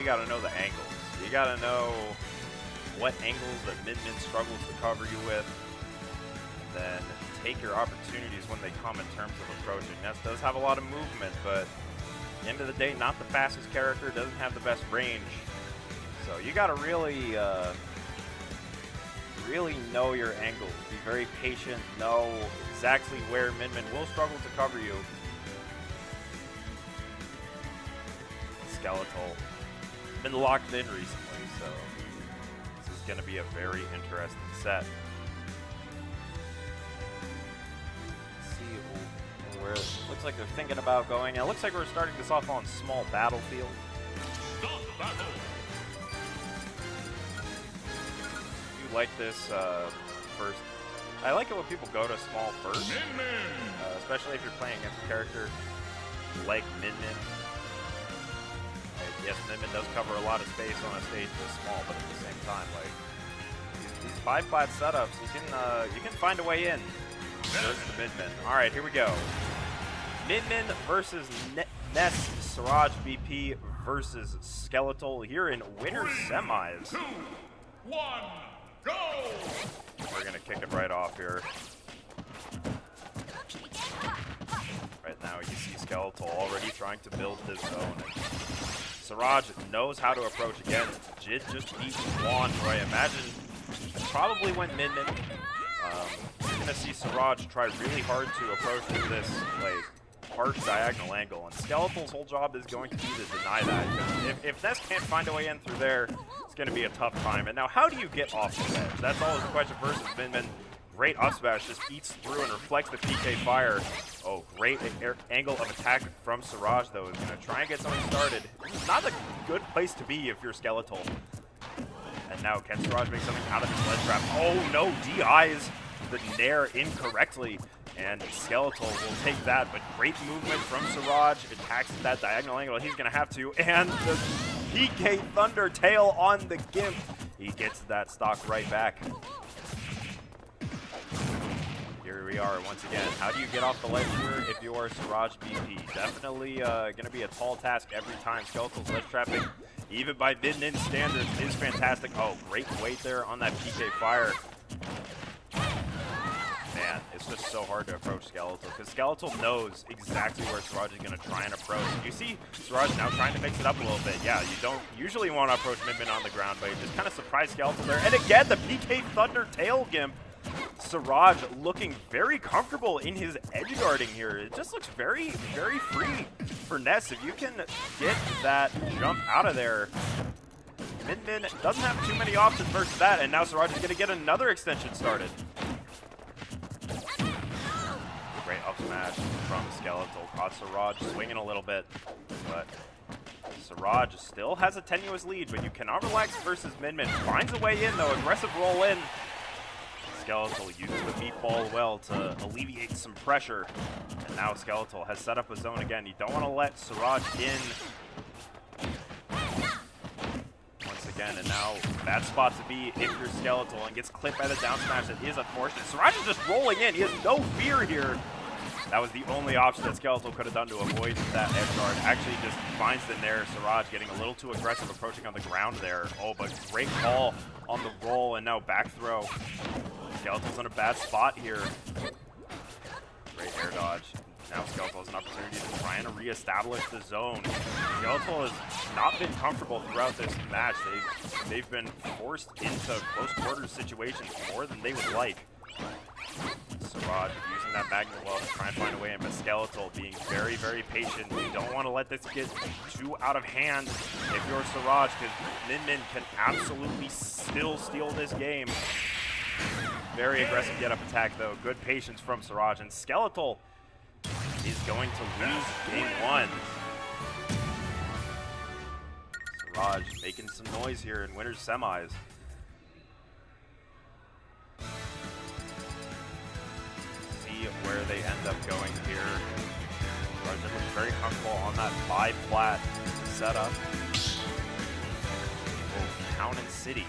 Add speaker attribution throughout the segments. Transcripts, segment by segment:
Speaker 1: You gotta know the angles. You gotta know what angles that Min struggles to cover you with. And then take your opportunities when they come in terms of approaching. Ness does have a lot of movement, but at the end of the day, not the fastest character, doesn't have the best range. So you gotta really, really know your angles. Be very patient, know exactly where Min will struggle to cover you. Skeletal. Been locked in recently, so this is going to be a very interesting set. Let's see where it looks like they're thinking about going. It looks like we're starting this off on small battlefield. You like this first? I like it when people go to small first, especially if you're playing against a character like Min. Yes, Min does cover a lot of space on a stage this small, but at the same time, like these 5-flat setups, you can find a way in. There's the Min. All right, here we go. Min versus Ness, SirajBP versus Skeletal here in winners semis.
Speaker 2: 3, 2, 1, go!
Speaker 1: We're gonna kick it right off here. Right now, you see Skeletal already trying to build this zone. Siraj knows how to approach again. Jid just beat Juan, who I imagine probably went Min. You're gonna see Siraj try really hard to approach through this like harsh diagonal angle, and Skeletal's whole job is going to be to deny that. Because if Ness can't find a way in through there, it's gonna be a tough time. And now, how do you get off the ledge? That's always the question versus Min. Great up smash, just eats through and reflects the PK fire. Oh, great angle of attack from Siraj, though. Is going to try and get something started. Not a good place to be if you're Skeletal. And now, can Siraj make something out of this ledge trap? Oh, no, DIs the Nair incorrectly. And Skeletal will take that, but great movement from Siraj. Attacks at that diagonal angle. He's going to have to. And the PK Thunder Tail on the Gimp. He gets that stock right back. Here we are once again. How do you get off the ledge here if you are SirajBP? Definitely going to be a tall task every time. Skeletal's ledge trapping, even by Min standards, is fantastic. Oh, great weight there on that PK fire. Man, it's just so hard to approach Skeletal because Skeletal knows exactly where Siraj is going to try and approach. You see Siraj now trying to mix it up a little bit. Yeah, you don't usually want to approach Min on the ground, but you just kind of surprise Skeletal there. And again, the PK Thunder Tail Gimp. Siraj looking very comfortable in his edge guarding here. It just looks very, very free for Ness. If you can get that jump out of there, Min doesn't have too many options versus that, and now Siraj is going to get another extension started. Great up smash from Skeletal. Caught Siraj swinging a little bit, but Siraj still has a tenuous lead, but you cannot relax versus Min. Finds a way in, though. Aggressive roll in. Skeletal uses the meatball well to alleviate some pressure. And now Skeletal has set up a zone again. You don't want to let Siraj in. Once again, and now bad spot to be if you're Skeletal, and gets clipped by the down smash. That is unfortunate. Siraj is just rolling in. He has no fear here. That was the only option that Skeletal could have done to avoid that edge guard. Actually just finds the Nair. Siraj getting a little too aggressive approaching on the ground there. Oh, but great call on the roll, and now back throw. Skeletal's in a bad spot here. Great air dodge. Now Skeletal has an opportunity to try and reestablish the zone. Skeletal has not been comfortable throughout this match. They've been forced into close quarters situations more than they would like. Siraj using that magnet well to try and find a way in, but Skeletal being very, very patient. You don't want to let this get too out of hand if you're Siraj, because Min can absolutely still steal this game. Very aggressive get-up attack, though. Good patience from Siraj, and Skeletal is going to lose game one. Siraj making some noise here in winners semis. See where they end up going here. Siraj looks very comfortable on that 5-flat setup. Oh, Town and City.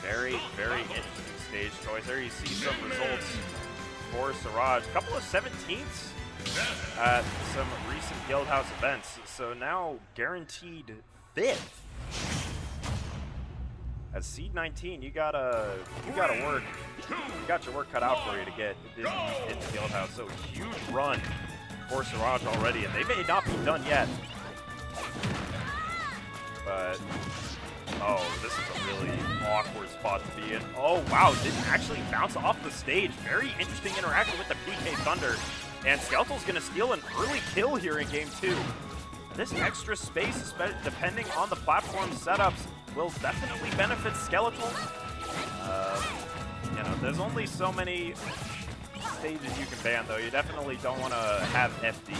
Speaker 1: Very, very interesting stage choice. There you see some results for Siraj. A couple of 17ths at some recent Guildhouse events. So now guaranteed 5th. At seed 19, you gotta work. You got your work cut out for you to get this into Guildhouse. So huge run for Siraj already, and they may not be done yet. But oh, this is a really awkward spot to be in. Oh wow, didn't actually bounce off the stage. Very interesting interaction with the PK Thunder, and Skeletal's gonna steal an early kill here in game 2. This extra space, depending on the platform setups, will definitely benefit Skeletal. You know, there's only so many stages you can ban, though. You definitely don't want to have FD.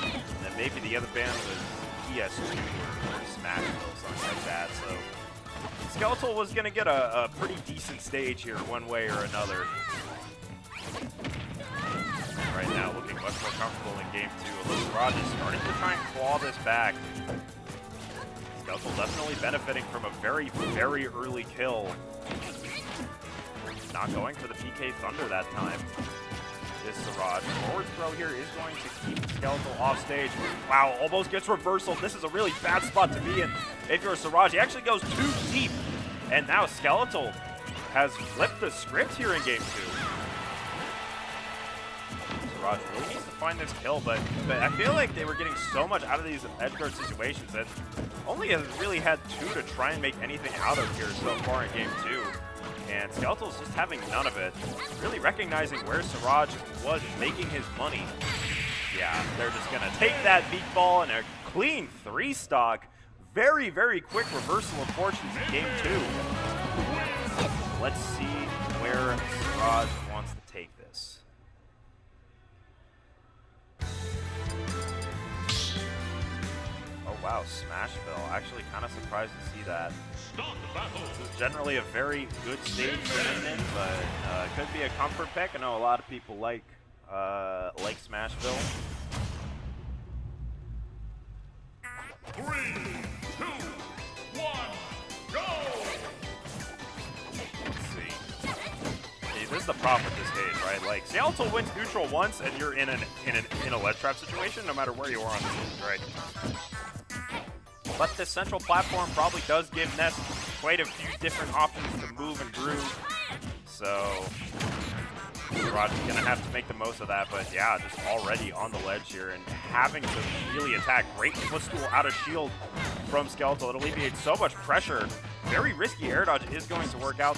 Speaker 1: And then maybe the other ban was PS2 or Smashville, something like that. So Skeletal was going to get a pretty decent stage here, one way or another. Right now, looking much more comfortable in game 2. Although Siraj is starting to try and claw this back. Skeletal definitely benefiting from a very, very early kill. Not going for the PK Thunder that time. This Siraj. Forward throw here is going to keep Skeletal off stage. Wow, almost gets reversal. This is a really bad spot to be in if you're a Siraj. He actually goes too deep. And now Skeletal has flipped the script here in game 2. Siraj really needs to find this kill, but I feel like they were getting so much out of these edgeguard situations that only has really had 2 to try and make anything out of here so far in game 2. And Skeletal's just having none of it. Really recognizing where Siraj was making his money. Yeah, they're just gonna take that meatball and a clean 3-stock. Very, very quick reversal of fortunes in game 2. Let's see where Siraj wants to take this. Oh wow, Smashville. Actually kind of surprised to see that. This is generally a very good stage for Min, but it could be a comfort pick. I know a lot of people like Smashville.
Speaker 2: 3, 2, 1, go!
Speaker 1: Let's see. This is the problem with this stage, right? Like, Skeletal wins neutral once, and you're in a ledge trap situation, no matter where you are on the stage, right? But this central platform probably does give Ness quite a few different options to move and groove. So Siraj is going to have to make the most of that. But yeah, just already on the ledge here and having to really attack. Great footstool out of shield from Skeletal. It alleviates so much pressure. Very risky air dodge is going to work out.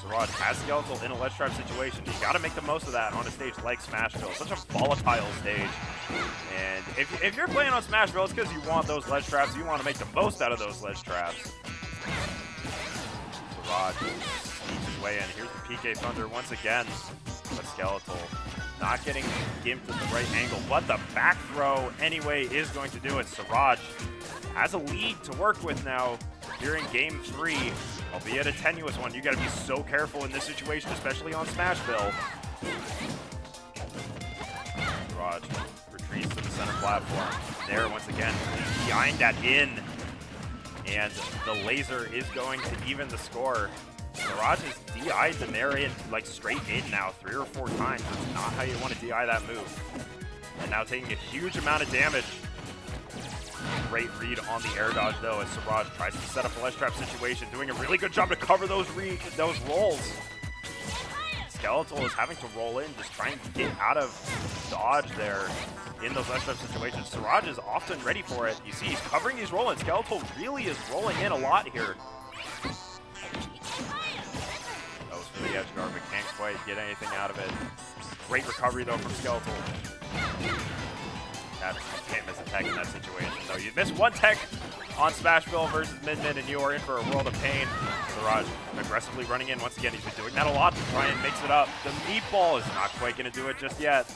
Speaker 1: Siraj has Skeletal in a ledge trap situation. You got to make the most of that on a stage like Smashville. Such a volatile stage. And if you're playing on Smashville, it's because you want those ledge traps. You want to make the most out of those ledge traps. Siraj sneaks his way in. Here's the PK Thunder once again. But Skeletal not getting gimped at the right angle. But the back throw anyway is going to do it. Siraj has a lead to work with now here in game 3, albeit a tenuous one. You got to be so careful in this situation, especially on Smashville. Siraj retreats to the center platform. There, once again, behind that in. And the laser is going to even the score. Siraj has DI'd the Nair in, like, straight in now 3 or 4 times. That's not how you want to DI that move. And now taking a huge amount of damage. Great read on the air dodge, though, as Siraj tries to set up a ledge trap situation, doing a really good job to cover those rolls. Skeletal is having to roll in, just trying to get out of dodge there in those ledge trap situations. Siraj is often ready for it. You see, he's covering these roll-ins. Skeletal really is rolling in a lot here. Goes for the edge guard, but can't quite get anything out of it. Great recovery, though, from Skeletal. You can't miss a tech in that situation, though. You miss one tech on Smashville versus Min, and you are in for a world of pain. Siraj aggressively running in once again. He's been doing that a lot to try and mix it up. The meatball is not quite going to do it just yet.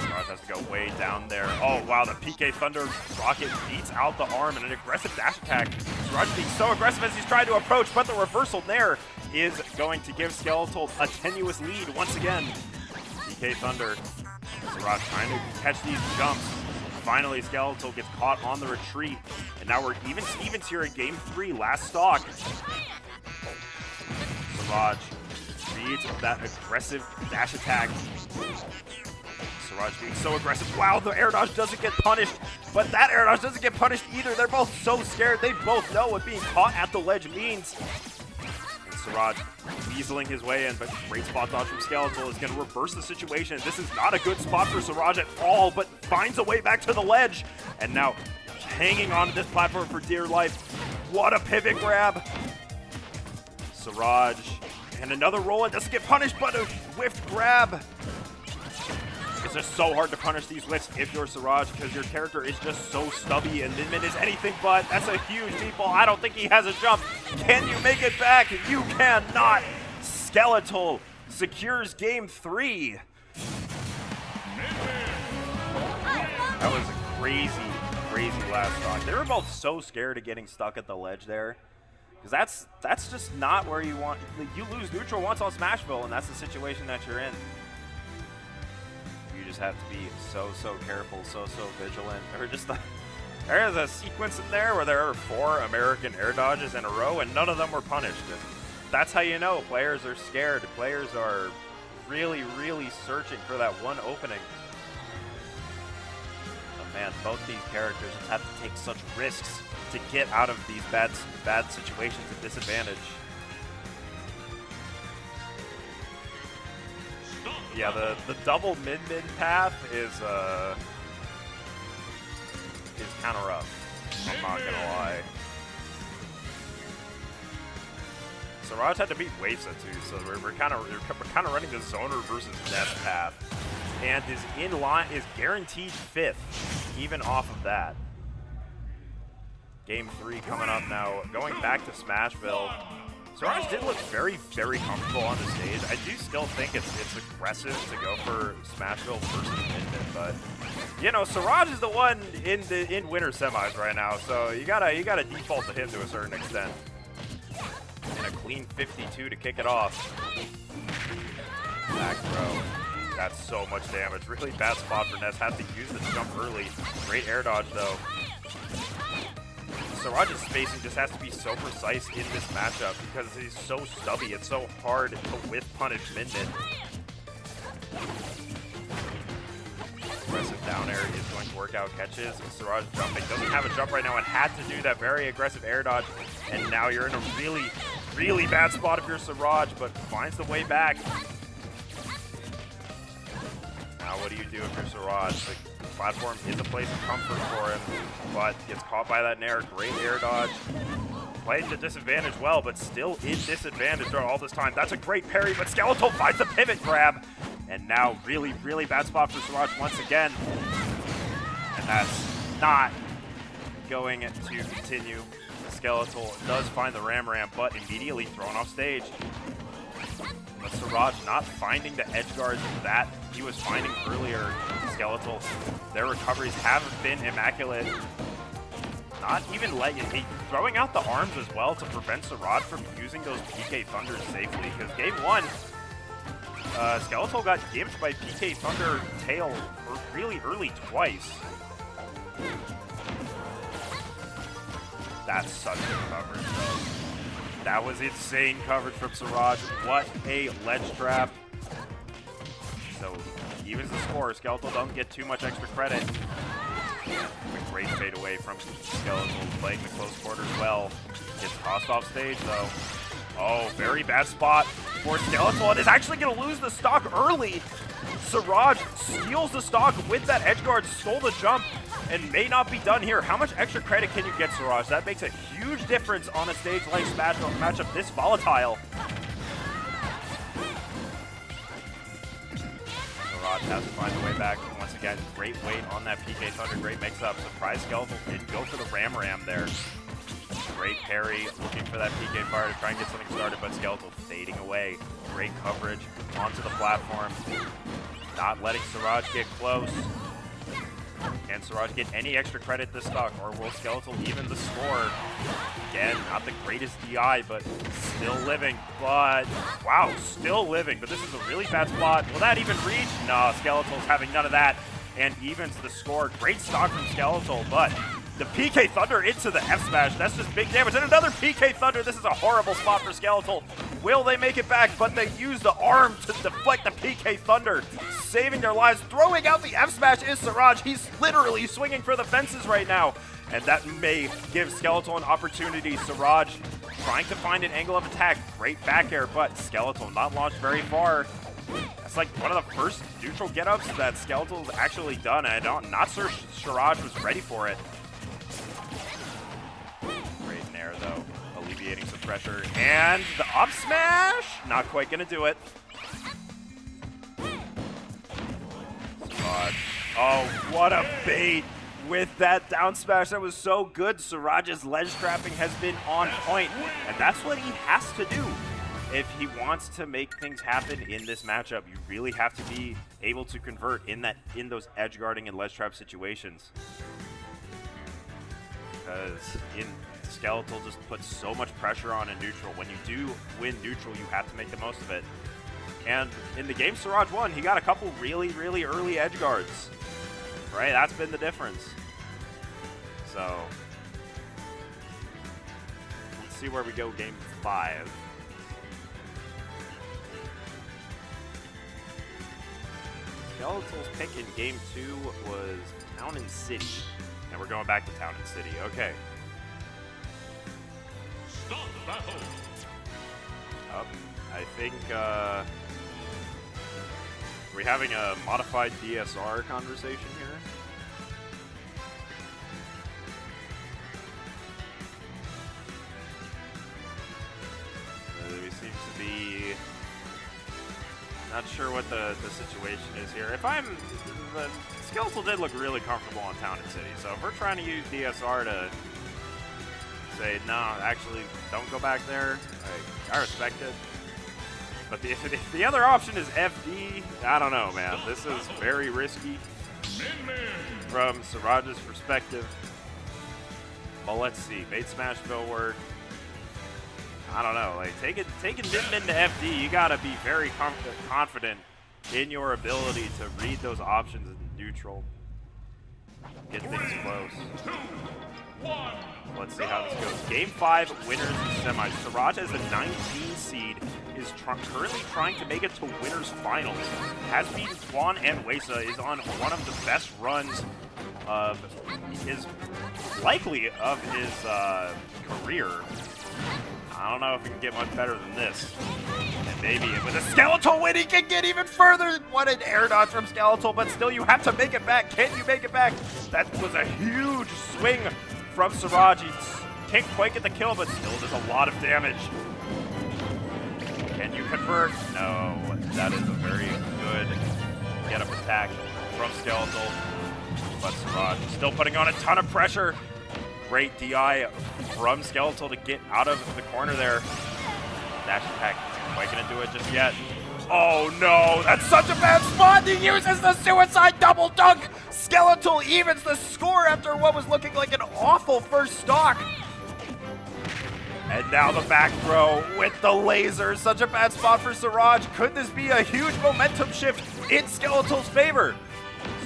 Speaker 1: Siraj has to go way down there. Oh, wow, the PK Thunder rocket beats out the arm and an aggressive dash attack. Siraj being so aggressive as he's trying to approach, but the reversal there is going to give Skeletal a tenuous lead once again. PK Thunder. Siraj trying to catch these jumps. Finally, Skeletal gets caught on the retreat. And now we're even Stevens here in game 3, last stock. Siraj reads that aggressive dash attack. Siraj being so aggressive. Wow, the air dodge doesn't get punished, but that air dodge doesn't get punished either. They're both so scared. They both know what being caught at the ledge means. And Siraj weaseling his way in, but great spot dodge from Skeletal is going to reverse the situation. This is not a good spot for Siraj at all, but finds a way back to the ledge. And now hanging on to this platform for dear life. What a pivot grab. Siraj, and another roll. It doesn't get punished, but a whiffed grab. It's just so hard to punish these whiffs if you're Siraj because your character is just so stubby, and Min Min is anything but. That's a huge meatball. I don't think he has a jump. Can you make it back? You cannot. Skeletal secures game 3. That was a crazy, crazy last stock. They were both so scared of getting stuck at the ledge there. Because that's just not where you want. You lose neutral once on Smashville, and that's the situation that you're in. You just have to be so careful, so vigilant. There is a sequence in there where there are 4 American air dodges in a row, and none of them were punished. And that's how you know players are scared. Players are really searching for that one opening. But man, both these characters just have to take such risks to get out of these bad situations at disadvantage. Yeah, the double mid path is kind of rough. I'm not gonna lie. Siraj had to beat Wavesa too, so we're kind of running the zoner versus Ness path, and is guaranteed 5th, even off of that. Game 3 coming up now. Going back to Smashville. Siraj did look very comfortable on the stage. I do still think it's aggressive to go for Smashville versus Min Min, but you know, Siraj is the one in winter semis right now, so you gotta default to him to a certain extent. And a clean 52 to kick it off. Back throw. That's so much damage. Really bad spot for Ness. Had to use the jump early. Great air dodge though. Siraj's spacing just has to be so precise in this matchup because he's so stubby. It's so hard to whiff punish Min Min. Aggressive down air is going to work out catches. Siraj jumping. Doesn't have a jump right now and had to do that very aggressive air dodge. And now you're in a really bad spot if you're Siraj, but finds the way back. Now what do you do if you're Siraj? The platform is a place of comfort for him, but gets caught by that nair. Great air dodge. Played to disadvantage well, but still in disadvantage all this time. That's a great parry, but Skeletal finds the pivot grab. And now really bad spot for Siraj once again. And that's not going to continue. Skeletal does find the Ram, but immediately thrown off stage. But Siraj not finding the edge guards that he was finding earlier. Skeletal, their recoveries haven't been immaculate. Not even throwing out the arms as well to prevent Siraj from using those PK Thunders safely. Because game 1, Skeletal got gimped by PK Thunder tail really early twice. That's such good coverage, though. That was insane coverage from Siraj. What a ledge trap. So, evens the score. Skeletal doesn't get too much extra credit. A great fade away from Skeletal, playing the close quarters well. Gets tossed off stage, though. Oh, very bad spot for Skeletal, and is actually going to lose the stock early. Siraj steals the stock with that edge guard, stole the jump, and may not be done here. How much extra credit can you get, Siraj? That makes a huge difference on a stage like Smashville, matchup this volatile. Siraj has to find a way back. Once again, great weight on that PK Thunder, great mix-up. Surprise Skeletal didn't go for the Ram there. Great parry, looking for that PK fire to try and get something started, but Skeletal fading away. Great coverage onto the platform. Not letting Siraj get close. Can Siraj get any extra credit this stock, or will Skeletal even the score? Again, not the greatest DI, but still living. But, wow, still living. But this is a really bad spot. Will that even reach? No, Skeletal's having none of that. And evens the score. Great stock from Skeletal, but the PK Thunder into the F smash. That's just big damage. And another PK Thunder. This is a horrible spot for Skeletal. Will they make it back? But they use the arm to deflect the PK Thunder, saving their lives. Throwing out the F smash is Siraj. He's literally swinging for the fences right now. And that may give Skeletal an opportunity. Siraj trying to find an angle of attack. Great back air, but Skeletal not launched very far. That's like one of the first neutral get-ups that Skeletal's actually done. I'm not sure Siraj was ready for it. Great in air, though. Alleviating some pressure. And the up smash! Not quite going to do it. Siraj. Oh, what a bait with that down smash. That was so good. Siraj's ledge trapping has been on point, and that's what he has to do. If he wants to make things happen in this matchup, you really have to be able to convert in those edge guarding and ledge trap situations. Because Skeletal just puts so much pressure on in neutral. When you do win neutral, you have to make the most of it. And in the game Siraj won, he got a couple really, really early edge guards. Right? That's been the difference. So, let's see where we go game 5. Skeletal's pick in game 2 was Town and City. And we're going back to Town and City. Okay.
Speaker 2: Stop battle.
Speaker 1: I think, are we having a modified DSR conversation here? We seem to be not sure what the situation is here. If I'm, the Skeletal did look really comfortable on Town and City, so if we're trying to use DSR to say, no, actually, don't go back there, I respect it. But if the other option is FD, I don't know, man. This is very risky from Siraj's perspective. Well, let's see. Bait smash will work. I don't know. Like taking Min to FD, you gotta be very confident in your ability to read those options in neutral. Get things close.
Speaker 2: 2, 1.
Speaker 1: Let's see how this goes. Game 5, winners and semis. Siraj as a 19 seed is currently trying to make it to winners finals. Has beaten Swan and Wesa, is on one of the best runs of his career. I don't know if he can get much better than this. And maybe with a Skeletal win, he can get even further. What an air dodge from Skeletal, but still you have to make it back. Can you make it back? That was a huge swing from Siraj. He can't quite get the kill, but still does a lot of damage. Can you convert? No. That is a very good get-up attack from Skeletal. But Siraj still putting on a ton of pressure. Great DI from Skeletal to get out of the corner there. Dash attack isn't quite going to do it just yet. Oh no, that's such a bad spot. He uses the suicide double dunk. Skeletal evens the score after what was looking like an awful first stock. And now the back throw with the laser. Such a bad spot for Siraj. Could this be a huge momentum shift in Skeletal's favor?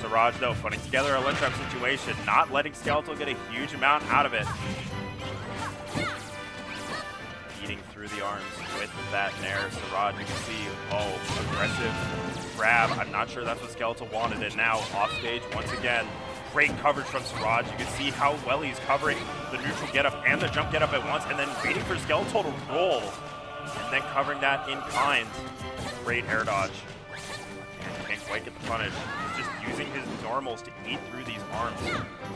Speaker 1: Siraj, though, putting together a ledge trap situation, not letting Skeletal get a huge amount out of it. Eating through the arms with that Nair. Siraj, you can see, aggressive grab. I'm not sure that's what Skeletal wanted. And now, off stage once again. Great coverage from Siraj. You can see how well he's covering the neutral getup and the jump getup at once, and then waiting for Skeletal to roll, and then covering that in kind. Great air dodge. And can't quite get the punish. He's just using his normals to eat through these arms.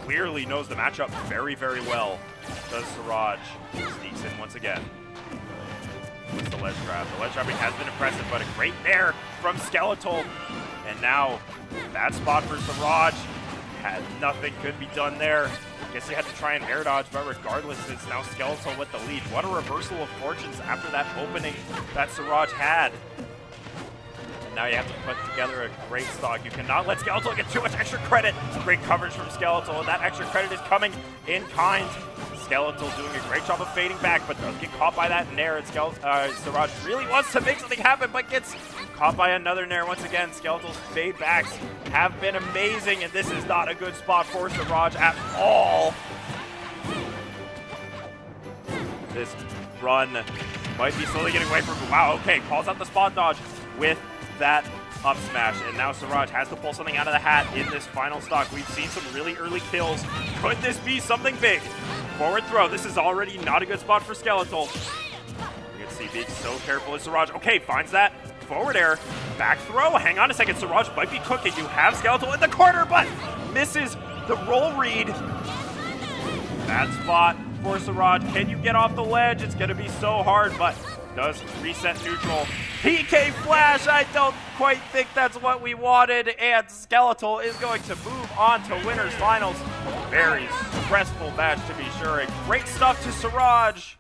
Speaker 1: Clearly knows the matchup very, very well. Does Siraj. Sneaks in once again. What's the ledge trap? The ledge trapping has been impressive, but a great nair from Skeletal. And now, bad spot for Siraj. Nothing could be done there. Guess he had to try and air dodge, but regardless, it's now Skeletal with the lead. What a reversal of fortunes after that opening that Siraj had. And now you have to put together a great stock. You cannot let Skeletal get too much extra credit. Great coverage from Skeletal, and that extra credit is coming in kind. Skeletal doing a great job of fading back, but does get caught by that nair. And Siraj really wants to make something happen, but gets caught by another nair once again. Skeletal's fade backs have been amazing, and this is not a good spot for Siraj at all. This run Might be slowly getting away from, wow, okay, calls out the spot dodge with that up smash, and now Siraj has to pull something out of the hat in this final stock. We've seen some really early kills. Could this be something big? Forward throw. This is already not a good spot for Skeletal. You can see being so careful as Siraj. Okay, finds that forward air. Back throw. Hang on a second. Siraj might be cooking. You have Skeletal in the corner, but misses the roll read. Bad spot for Siraj. Can you get off the ledge? It's going to be so hard, but does reset neutral. PK Flash, I don't quite think that's what we wanted, and Skeletal is going to move on to winners finals. Very stressful match to be sure, and great stuff to Siraj.